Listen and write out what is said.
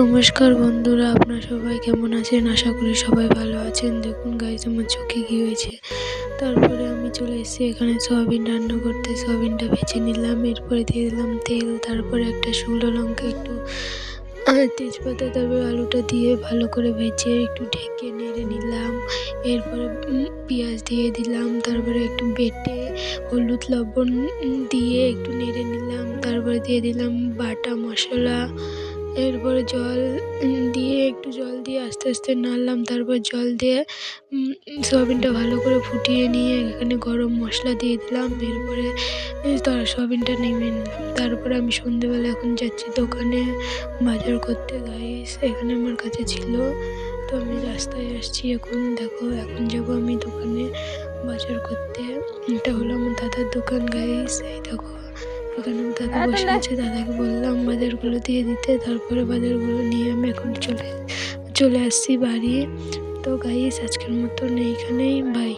নমস্কার বন্ধুরা, আপনারা সবাই কেমন আছেন? আশা করি সবাই ভালো আছেন। দেখুন গাইস, আমার চোখে কী হয়েছে। তারপরে আমি চলে এসেছি এখানে সয়াবিন রান্না করতে। সয়াবিনটা ভেজে নিলাম, এরপরে দিয়ে দিলাম তেল, তারপরে একটা শুকনো লঙ্কা, একটু তেজপাতা, তারপরে আলুটা দিয়ে ভালো করে ভেজে একটু ঢেকে নেড়ে নিলাম। এরপরে পেঁয়াজ দিয়ে দিলাম, তারপরে একটু বেটে হলুদ লবণ দিয়ে একটু নেড়ে নিলাম। তারপরে দিয়ে দিলাম বাটা মশলা। এরপরে একটু জল দিয়ে আস্তে আস্তে নাড়লাম। তারপর জল দিয়ে সয়াবিনটা ভালো করে ফুটিয়ে নিয়ে এখানে গরম মশলা দিয়ে দিলাম। এরপরে সয়াবিনটা নামিয়ে নিলাম। তারপরে আমি সন্ধেবেলা এখন যাচ্ছি দোকানে বাজার করতে। গাইস, এখানে আমার কাছে ছিল, তো আমি রাস্তায় আসছি। এখন দেখো, এখন যাব আমি দোকানে বাজার করতে। এটা হলো আমার দাদার দোকান। গাইস, এই দেখো, এখানে আমার দাদা বসে আছে। দাদাকে বললাম বাজারগুলো দিয়ে দিতে। তারপরে বাজারগুলো নিয়ে আমি এখন চলে আসছি বাড়ি। তো গাইস, আজকের মতন এইখানেই, বাই।